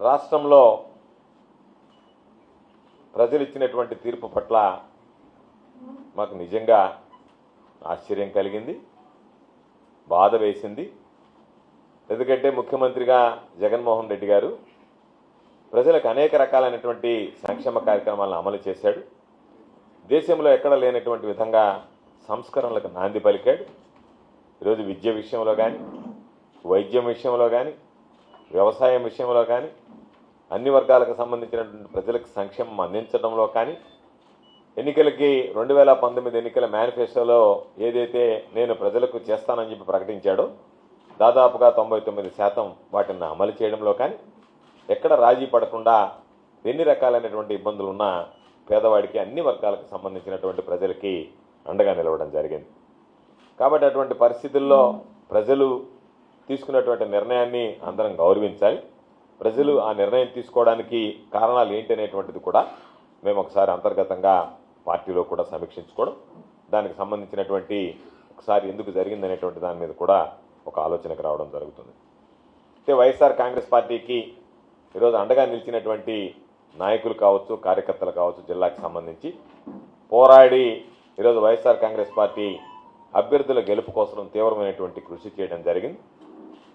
రాష్ట్రంలో ప్రజలు ఇచ్చినటువంటి తీర్పు పట్ల మాకు నిజంగా ఆశ్చర్యం కలిగింది, బాధ వేసింది. ఎందుకంటే ముఖ్యమంత్రిగా జగన్మోహన్ రెడ్డి గారు ప్రజలకు అనేక రకాలైనటువంటి సంక్షేమ కార్యక్రమాలను అమలు చేశాడు. దేశంలో ఎక్కడ లేనటువంటి విధంగా సంస్కరణలకు నాంది పలికాడు. ఈరోజు విద్య విషయంలో కానీ, వైద్యం విషయంలో కానీ, వ్యవసాయం విషయంలో కానీ, అన్ని వర్గాలకు సంబంధించినటువంటి ప్రజలకు సంక్షేమం అందించడంలో కానీ, ఎన్నికలకి 2019 ఎన్నికల మేనిఫెస్టోలో ఏదైతే నేను ప్రజలకు చేస్తానని చెప్పి ప్రకటించాడో దాదాపుగా 99% వాటిని అమలు చేయడంలో కానీ, ఎక్కడ రాజీ పడకుండా ఎన్ని రకాలైనటువంటి ఇబ్బందులు ఉన్నా పేదవాడికి అన్ని వర్గాలకు సంబంధించినటువంటి ప్రజలకి అండగా నిలవడం జరిగింది. కాబట్టి అటువంటి పరిస్థితుల్లో ప్రజలు తీసుకున్నటువంటి నిర్ణయాన్ని అందరం గౌరవించాలి. ప్రజలు ఆ నిర్ణయం తీసుకోవడానికి కారణాలు ఏంటి అనేటువంటిది కూడా మేము ఒకసారి అంతర్గతంగా పార్టీలో కూడా సమీక్షించుకోవడం, దానికి సంబంధించినటువంటి ఒకసారి ఎందుకు జరిగిందనేటువంటి దాని మీద కూడా ఒక ఆలోచనకు రావడం జరుగుతుంది. అయితే వైఎస్ఆర్ కాంగ్రెస్ పార్టీకి ఈరోజు అండగా నిలిచినటువంటి నాయకులు కావచ్చు, కార్యకర్తలు కావచ్చు, జిల్లాకు సంబంధించి పోరాడి ఈరోజు వైఎస్ఆర్ కాంగ్రెస్ పార్టీ అభ్యర్థుల గెలుపు కోసం తీవ్రమైనటువంటి కృషి చేయడం జరిగింది.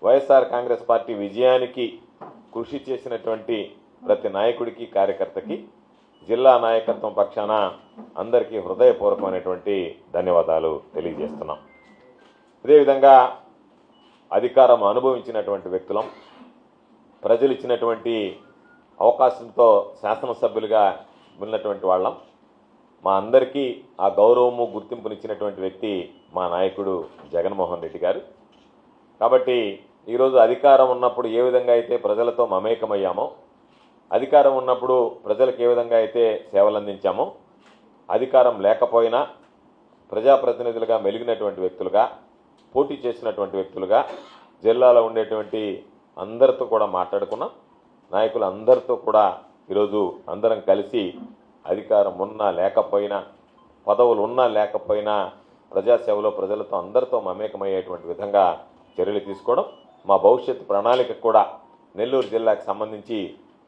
వైఎస్ఆర్ కాంగ్రెస్ పార్టీ విజయానికి కృషి చేసినటువంటి ప్రతి నాయకుడికి, కార్యకర్తకి జిల్లా నాయకత్వం పక్షాన అందరికీ హృదయపూర్వకమైనటువంటి ధన్యవాదాలు తెలియజేస్తున్నాం. అదేవిధంగా అధికారం అనుభవించినటువంటి వ్యక్తులం, ప్రజలు ఇచ్చినటువంటి అవకాశంతో శాసనసభ్యులుగా ఉన్నటువంటి వాళ్ళం. మా అందరికీ ఆ గౌరవము, గుర్తింపునిచ్చినటువంటి వ్యక్తి మా నాయకుడు జగన్మోహన్ రెడ్డి గారు. కాబట్టి ఈరోజు అధికారం ఉన్నప్పుడు ఏ విధంగా అయితే ప్రజలతో మమేకమయ్యామో, అధికారం ఉన్నప్పుడు ప్రజలకు ఏ విధంగా అయితే సేవలు అందించామో, అధికారం లేకపోయినా ప్రజాప్రతినిధులుగా మెలిగినటువంటి వ్యక్తులుగా, పోటీ చేసినటువంటి వ్యక్తులుగా జిల్లాలో ఉండేటువంటి అందరితో కూడా మాట్లాడుకున్నాం. నాయకులు అందరితో కూడా ఈరోజు అందరం కలిసి అధికారం ఉన్నా లేకపోయినా, పదవులు ఉన్నా లేకపోయినా ప్రజాసేవలో ప్రజలతో అందరితో మమేకమయ్యేటువంటి విధంగా చర్యలు తీసుకోవడం, మా భవిష్యత్తు ప్రణాళిక కూడా నెల్లూరు జిల్లాకు సంబంధించి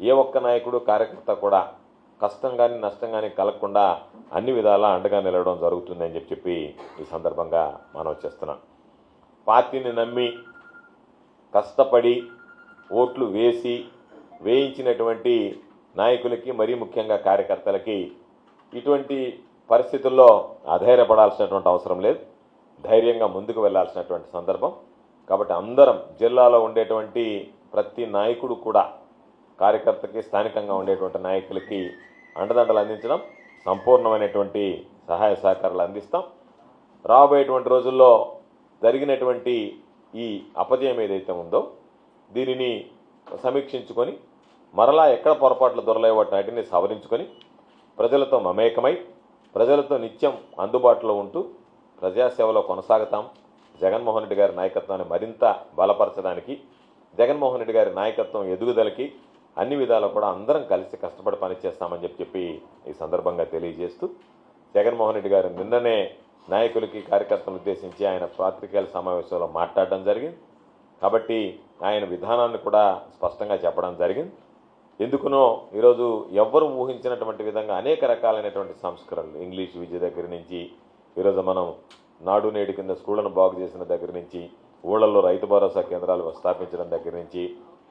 ఏ ఒక్క నాయకుడు, కార్యకర్త కూడా కష్టం కానీ నష్టం కానీ కలగకుండా అన్ని విధాలా అండగా నిలవడం జరుగుతుందని చెప్పి ఈ సందర్భంగా మనవి చేస్తున్నాం. పార్టీని నమ్మి కష్టపడి ఓట్లు వేయించినటువంటి నాయకులకి, మరీ ముఖ్యంగా కార్యకర్తలకి ఇటువంటి పరిస్థితుల్లో అధైర్యపడాల్సినటువంటి అవసరం లేదు. ధైర్యంగా ముందుకు వెళ్లాల్సినటువంటి సందర్భం. కాబట్టి అందరం జిల్లాలో ఉండేటువంటి ప్రతి నాయకుడు కూడా కార్యకర్తకి, స్థానికంగా ఉండేటువంటి నాయకులకి అండదండలు అందించడం, సంపూర్ణమైనటువంటి సహాయ సహకారాలు అందిస్తాం. రాబోయేటువంటి రోజుల్లో జరిగినటువంటి ఈ అపజయం ఏదైతే ఉందో దీనిని సమీక్షించుకొని మరలా ఎక్కడ పొరపాట్లు దొరలేవో వాటిని సవరించుకొని ప్రజలతో మమేకమై ప్రజలతో నిత్యం అందుబాటులో ఉంటూ ప్రజాసేవలో కొనసాగుతాం. జగన్మోహన్ రెడ్డి గారి నాయకత్వాన్ని మరింత బలపరచడానికి, జగన్మోహన్ రెడ్డి గారి నాయకత్వం ఎదుగుదలకి అన్ని విధాలు కూడా అందరం కలిసి కష్టపడి పనిచేస్తామని చెప్పి ఈ సందర్భంగా తెలియజేస్తూ, జగన్మోహన్ రెడ్డి గారు నిన్ననే నాయకులకి, కార్యకర్తలను ఉద్దేశించి ఆయన పాత్రికేయుల సమావేశంలో మాట్లాడడం జరిగింది. కాబట్టి ఆయన విధానాన్ని కూడా స్పష్టంగా చెప్పడం జరిగింది. ఎందుకునో ఈరోజు ఎవ్వరూ ఊహించినటువంటి విధంగా అనేక రకాలైనటువంటి సంస్కరణలు, ఇంగ్లీష్ విద్య దగ్గర నుంచి, ఈరోజు మనం నాడు నేడు కింద స్కూళ్లను బాగు చేసిన దగ్గర నుంచి, ఊళ్ళల్లో రైతు భరోసా కేంద్రాలు స్థాపించడం దగ్గర నుంచి,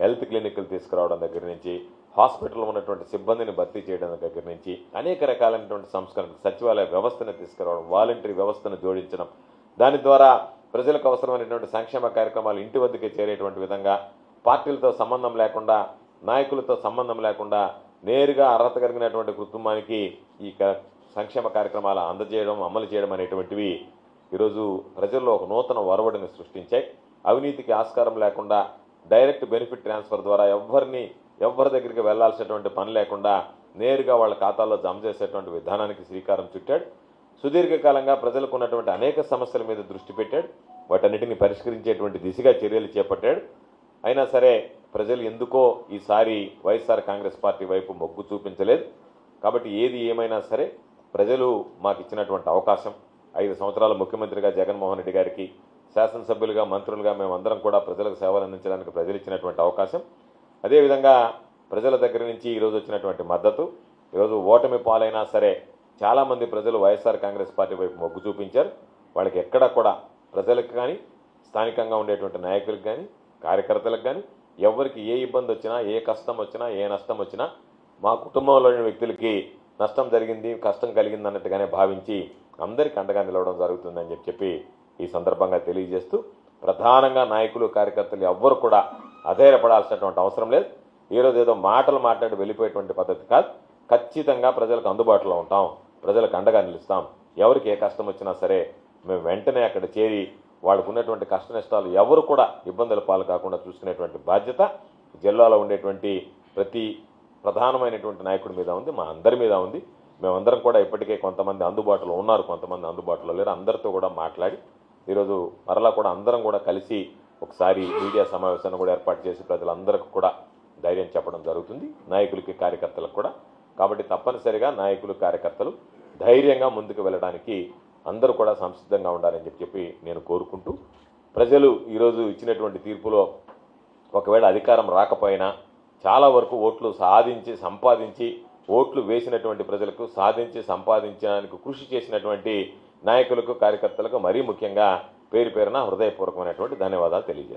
హెల్త్ క్లినిక్లు తీసుకురావడం దగ్గర నుంచి, హాస్పిటల్లో ఉన్నటువంటి సిబ్బందిని భర్తీ చేయడం దగ్గర నుంచి అనేక రకాలైనటువంటి సంస్కరణలు, సచివాలయ వ్యవస్థను తీసుకురావడం, వాలంటరీ వ్యవస్థను జోడించడం, దాని ద్వారా ప్రజలకు అవసరమైనటువంటి సంక్షేమ కార్యక్రమాలు ఇంటి వద్దకే చేరేటువంటి విధంగా పార్టీలతో సంబంధం లేకుండా, నాయకులతో సంబంధం లేకుండా నేరుగా అర్హత కలిగినటువంటి కుటుంబానికి ఈ సంక్షేమ కార్యక్రమాలు అందజేయడం, అమలు చేయడం అనేటువంటివి ఈరోజు ప్రజల్లో ఒక నూతన ఒరవడిని సృష్టించాయి. అవినీతికి ఆస్కారం లేకుండా డైరెక్ట్ బెనిఫిట్ ట్రాన్స్ఫర్ ద్వారా ఎవరి దగ్గరికి వెళ్లాల్సినటువంటి పని లేకుండా నేరుగా వాళ్ళ ఖాతాల్లో జమ చేసేటువంటి విధానానికి శ్రీకారం చుట్టాడు. సుదీర్ఘకాలంగా ప్రజలకు ఉన్నటువంటి అనేక సమస్యల మీద దృష్టి పెట్టాడు. వాటన్నిటిని పరిష్కరించేటువంటి దిశగా చర్యలు చేపట్టాడు. అయినా సరే ప్రజలు ఎందుకో ఈసారి వైఎస్ఆర్ కాంగ్రెస్ పార్టీ వైపు మొగ్గు చూపించలేదు. కాబట్టి ఏది ఏమైనా సరే ప్రజలు మాకు ఇచ్చినటువంటి అవకాశం, 5 సంవత్సరాల ముఖ్యమంత్రిగా జగన్మోహన్ రెడ్డి గారికి, శాసనసభ్యులుగా, మంత్రులుగా మేమందరం కూడా ప్రజలకు సేవలు అందించడానికి ప్రజలు ఇచ్చినటువంటి అవకాశం. అదేవిధంగా ప్రజల దగ్గర నుంచి ఈరోజు వచ్చినటువంటి మద్దతు, ఈరోజు ఓటమి పాలైనా సరే చాలామంది ప్రజలు వైఎస్ఆర్ కాంగ్రెస్ పార్టీ వైపు మొగ్గు చూపించారు. వాళ్ళకి ఎక్కడా కూడా ప్రజలకు కానీ, స్థానికంగా ఉండేటువంటి నాయకులకు కానీ, కార్యకర్తలకు కానీ ఎవరికి ఏ ఇబ్బంది వచ్చినా, ఏ కష్టం వచ్చినా, ఏ నష్టం వచ్చినా మా కుటుంబంలోని వ్యక్తులకి నష్టం జరిగింది, కష్టం కలిగింది అన్నట్టుగానే భావించి అందరికీ అండగా నిలవడం జరుగుతుందని చెప్పి ఈ సందర్భంగా తెలియజేస్తూ, ప్రధానంగా నాయకులు, కార్యకర్తలు ఎవ్వరు కూడా అధైర్యపడాల్సినటువంటి అవసరం లేదు. ఈరోజు ఏదో మాటలు మాట్లాడి వెళ్ళిపోయేటువంటి పద్ధతి కాదు. ఖచ్చితంగా ప్రజలకు అందుబాటులో ఉంటాం, ప్రజలకు అండగా నిలుస్తాం. ఎవరికి ఏ కష్టం వచ్చినా సరే మేము వెంటనే అక్కడ చేరి వాళ్ళకు ఉన్నటువంటి కష్ట నష్టాలు ఎవరు కూడా ఇబ్బందుల పాలు కాకుండా చూసుకునేటువంటి బాధ్యత జిల్లాలో ఉండేటువంటి ప్రతి ప్రధానమైనటువంటి నాయకుడి మీద ఉంది, మా అందరి మీద ఉంది. మేమందరం కూడా ఇప్పటికే కొంతమంది అందుబాటులో ఉన్నారు, కొంతమంది అందుబాటులో లేరు. అందరితో కూడా మాట్లాడి ఈరోజు మరలా కూడా అందరం కూడా కలిసి ఒకసారి మీడియా సమావేశాన్ని కూడా ఏర్పాటు చేసి ప్రజలందరికీ కూడా ధైర్యం చెప్పడం జరుగుతుంది, నాయకులకి, కార్యకర్తలకు కూడా. కాబట్టి తప్పనిసరిగా నాయకులు, కార్యకర్తలు ధైర్యంగా ముందుకు వెళ్ళడానికి అందరూ కూడా సంసిద్ధంగా ఉండాలని చెప్పి నేను కోరుకుంటూ, ప్రజలు ఈరోజు ఇచ్చినటువంటి తీర్పులో ఒకవేళ అధికారం రాకపోయినా చాలా వరకు ఓట్లు సంపాదించి ఓట్లు వేసినటువంటి ప్రజలకు సాధించి సంపాదించడానికి కృషి చేసినటువంటి నాయకులకు, కార్యకర్తలకు మరీ ముఖ్యంగా పేరు పేరున హృదయపూర్వకమైనటువంటి ధన్యవాదాలు తెలియజేస్తాను.